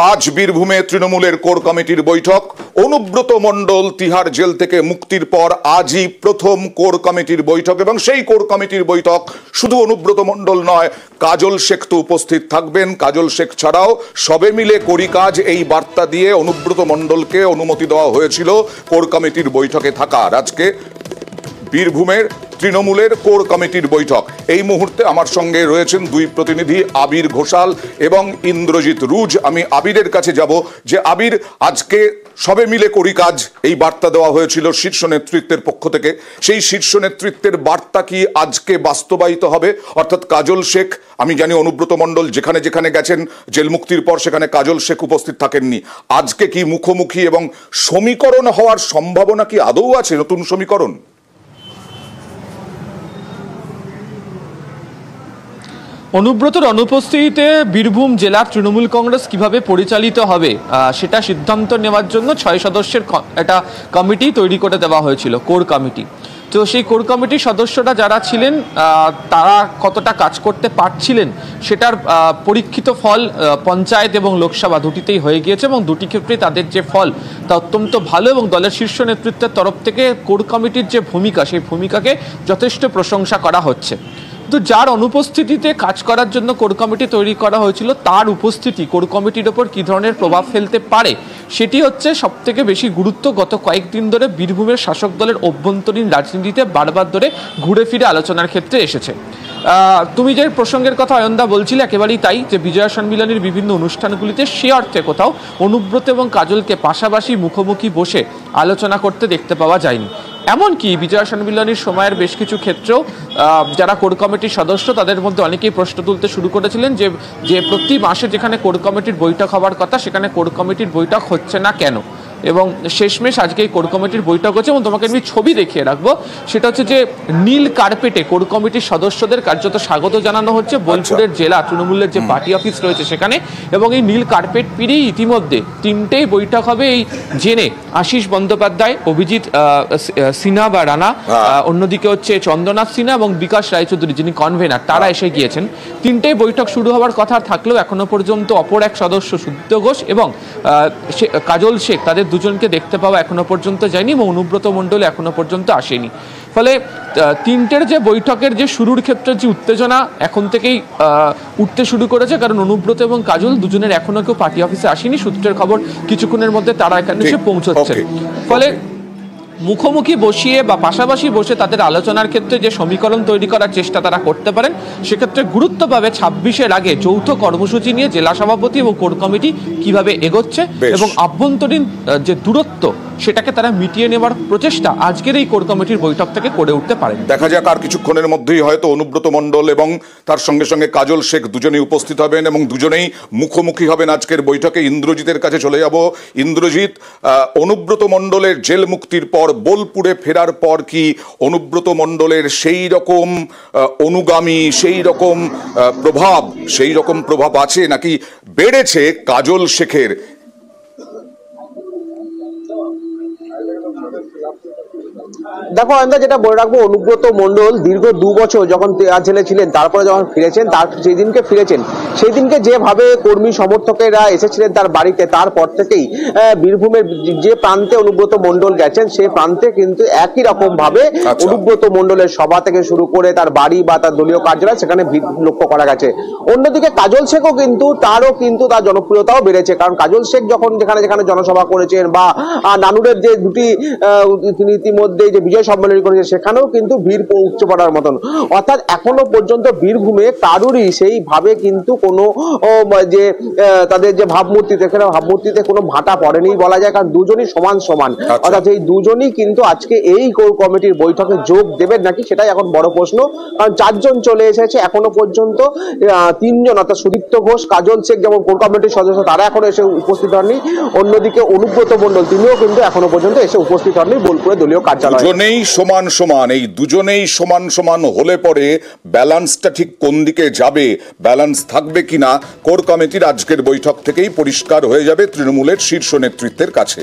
আজ বীরভূমে তৃণমূলের কোর কমিটির বৈঠক। অনুব্রত মণ্ডল তিহার জেল থেকে মুক্তির পর আজই প্রথম কোর কমিটির বৈঠক, এবং সেই কোর কমিটির বৈঠক শুধু অনুব্রত মণ্ডল নয়, কাজল শেখ তো উপস্থিত থাকবেন। কাজল শেখ ছাড়াও সবে মিলে করি কাজ, এই বার্তা দিয়ে অনুব্রত মণ্ডলকে অনুমতি দেওয়া হয়েছিল কোর কমিটির বৈঠকে থাকার। আজকে বীরভূমের তৃণমূলের কোর কমিটির বৈঠক। এই মুহূর্তে আমার সঙ্গে রয়েছেন দুই প্রতিনিধি, আবির ঘোষাল এবং ইন্দ্রজিৎ রুজ। আমি আবিরের কাছে যাব যে আবির, আজকে সবে মিলে করি কাজ এই বার্তা দেওয়া হয়েছিল শীর্ষ নেতৃত্বের পক্ষ থেকে। সেই শীর্ষ নেতৃত্বের বার্তা কি আজকে বাস্তবায়িত হবে? অর্থাৎ কাজল শেখ, আমি জানি অনুব্রত মণ্ডল যেখানে যেখানে গেছেন জেল মুক্তির পর সেখানে কাজল শেখ উপস্থিত থাকেননি। আজকে কি মুখোমুখি এবং সমীকরণ হওয়ার সম্ভাবনা কি আদৌ আছে? নতুন সমীকরণ? অনুব্রতর অনুপস্থিতিতে বীরভূম জেলার তৃণমূল কংগ্রেস কিভাবে পরিচালিত হবে সেটা সিদ্ধান্ত নেওয়ার জন্য 6 সদস্যের একটা কমিটি তৈরি করে দেওয়া হয়েছিল, কোর কমিটি। তো সেই কোর কমিটির সদস্যরা যারা ছিলেন তারা কতটা কাজ করতে পারছিলেন সেটার পরীক্ষিত ফল পঞ্চায়েত এবং লোকসভা দুটিতেই হয়ে গিয়েছে, এবং দুটি ক্ষেত্রেই তাদের যে ফল তা অত্যন্ত ভালো, এবং দলের শীর্ষ নেতৃত্বের তরফ থেকে কোর কমিটির যে ভূমিকা সেই ভূমিকাকে যথেষ্ট প্রশংসা করা হচ্ছে। তো যার অনুপস্থিতিতে কাজ করার জন্য কোর কমিটি তৈরি করা হয়েছিল, তার উপস্থিতি কোর কমিটির ওপর কী ধরনের প্রভাব ফেলতে পারে সেটি হচ্ছে সবথেকে বেশি গুরুত্ব। গত কয়েকদিন ধরে বীরভূমের শাসক দলের অভ্যন্তরীণ রাজনীতিতে বারবার ধরে ঘুরে ফিরে আলোচনার ক্ষেত্রে এসেছে। তুমি যে প্রসঙ্গের কথা অয়নদা বলছিলে, একেবারেই তাই, যে বিজয়া সম্মিলনীর বিভিন্ন অনুষ্ঠানগুলিতে সে অর্থে কোথাও অনুব্রত এবং কাজলকে পাশাপাশি মুখোমুখি বসে আলোচনা করতে দেখতে পাওয়া যায়নি। এমনকি বিজয়া সম্মিলনীর সময়ের বেশ কিছু ক্ষেত্রেও যারা কোর কমিটির সদস্য তাদের মধ্যে অনেকেই প্রশ্ন তুলতে শুরু করেছিলেন যে প্রতি মাসে যেখানে কোর কমিটির বৈঠক হওয়ার কথা সেখানে কোর কমিটির বৈঠক হচ্ছে না কেন। এবং শেষমেশ আজকে এই কোর কমিটির বৈঠক হচ্ছে, এবং তোমাকে আমি ছবি দেখিয়ে রাখবো। সেটা হচ্ছে যে নীল কার্পেটে কোর কমিটির সদস্যদের কার্যত স্বাগত জানানো হচ্ছে বোলপুরের জেলা তৃণমূলের যে পার্টি অফিস রয়েছে সেখানে। এবং এই নীল কার্পেট পেরিয়েই ইতিমধ্যে 3টেই বৈঠক হবে এই জেনে আশিস বন্দ্যোপাধ্যায়, অভিজিৎ সিনহা বা রানা, অন্যদিকে হচ্ছে চন্দ্রনাথ সিনহা এবং বিকাশ রায়চৌধুরী যিনি কনভেনার, তারা এসে গিয়েছেন। 3টেই বৈঠক শুরু হওয়ার কথা থাকলেও এখনো পর্যন্ত অপর এক সদস্য সুদীপ্ত ঘোষ এবং কাজল শেখ, তাদের দুজনকে দেখতে পাওয়া এখনো পর্যন্ত যায়নি, এবং অনুব্রত মণ্ডল এখনো পর্যন্ত আসেনি। ফলে 3টের যে বৈঠকের যে শুরুর ক্ষেত্রে যে উত্তেজনা এখন থেকেই উঠতে শুরু করেছে, কারণ অনুব্রত এবং কাজল দুজনের এখনো কেউ পার্টি অফিসে আসেনি। সূত্রের খবর কিছুক্ষণের মধ্যে তারা এখানে এসে পৌঁছচ্ছে। ফলে মুখোমুখি বসিয়ে বা পাশাপাশি বসে তাদের আলোচনার ক্ষেত্রে যে সমীকরণ তৈরি করার চেষ্টা তারা করতে পারেন, সেক্ষেত্রে গুরুত্ব পাবে 26-এর আগে যৌথ কর্মসূচি নিয়ে জেলা সভাপতি এবং কোর কমিটি কিভাবে এগোচ্ছে, এবং আভ্যন্তরীণ যে দূরত্ব সেটাকে তারা মিটিয়ে নেওয়ার প্রচেষ্টা আজকের এই কোর কমিটির বৈঠক থেকে করে উঠতে পারেন। দেখা যাক, আর কিছুক্ষণের মধ্যেই হয়তো অনুব্রত মণ্ডল এবং তার সঙ্গে সঙ্গে কাজল শেখ দুজনেই উপস্থিত হবেন, এবং দুজনেই মুখোমুখি হবেন আজকের বৈঠকে। ইন্দ্রজিতের কাছে চলে যাব। ইন্দ্রজিৎ, অনুব্রত মণ্ডলের জেল মুক্তির পর বোলপুরে ফেরার পর কি অনুব্রত মণ্ডলের সেই রকম অনুগামী, সেই রকম প্রভাব আছে, নাকি বেড়েছে কাজল শেখের? দেখো আয়ন্দা, যেটা বলে রাখবো, অনুব্রত মণ্ডল দীর্ঘ 2 বছর যখন জেলে ছিলেন, তারপরে যখন ফিরেছেন, সেই দিনকে যেভাবে কর্মী সমর্থকেরা এসেছিলেন তার বাড়িতে, তারপর থেকেই বীরভূমের যে প্রান্তে অনুব্রত মণ্ডল গেছেন সেই প্রান্তে কিন্তু একই রকম ভাবে অনুব্রত মণ্ডলের সভা থেকে শুরু করে তার বাড়ি বা তার দলীয় কার্যালয় সেখানে লক্ষ্য করা গেছে। অন্যদিকে কাজল শেখও তার জনপ্রিয়তাও বেড়েছে, কারণ কাজল শেখ যখন যেখানে যেখানে জনসভা করেছেন, বা নানুরের যে দুটি তিনি ইতিমধ্যে যে বিজয় সম্মেলনী করেছে সেখানেও কিন্তু ভিড় উচ্চ পড়ার মতন। অর্থাৎ এখনো পর্যন্ত বীরভূমে কারুরই সেইভাবে কিন্তু কোনো যে তাদের যে ভাবমূর্তিতে কোনো ভাটা পড়েনি বলা যায়, কারণ দুজনই সমান। অর্থাৎ এই দুজনই কিন্তু আজকে এই কোর কমিটির বৈঠকে যোগ দেবেন নাকি সেটাই এখন বড় প্রশ্ন, কারণ 4 জন চলে এসেছে এখনো পর্যন্ত। 3 জন অর্থাৎ সুদীপ্ত ঘোষ, কাজল শেখ যেমন কোর কমিটির সদস্য, তারা এখনো এসে উপস্থিত হননি। অন্যদিকে অনুব্রত মণ্ডল তিনিও কিন্তু এখনো পর্যন্ত এসে উপস্থিত হননি বোলপুরে দলীয় কার্যালয়ে। দুজনেই সমান, এই দুজনেই সমান হলে পরে ব্যালেন্সটা ঠিক কোন দিকে যাবে, ব্যালেন্স থাকবে কিনা, কোর কমিটির আজকের বৈঠক থেকেই পরিষ্কার হয়ে যাবে তৃণমূলের শীর্ষ নেতৃত্বের কাছে।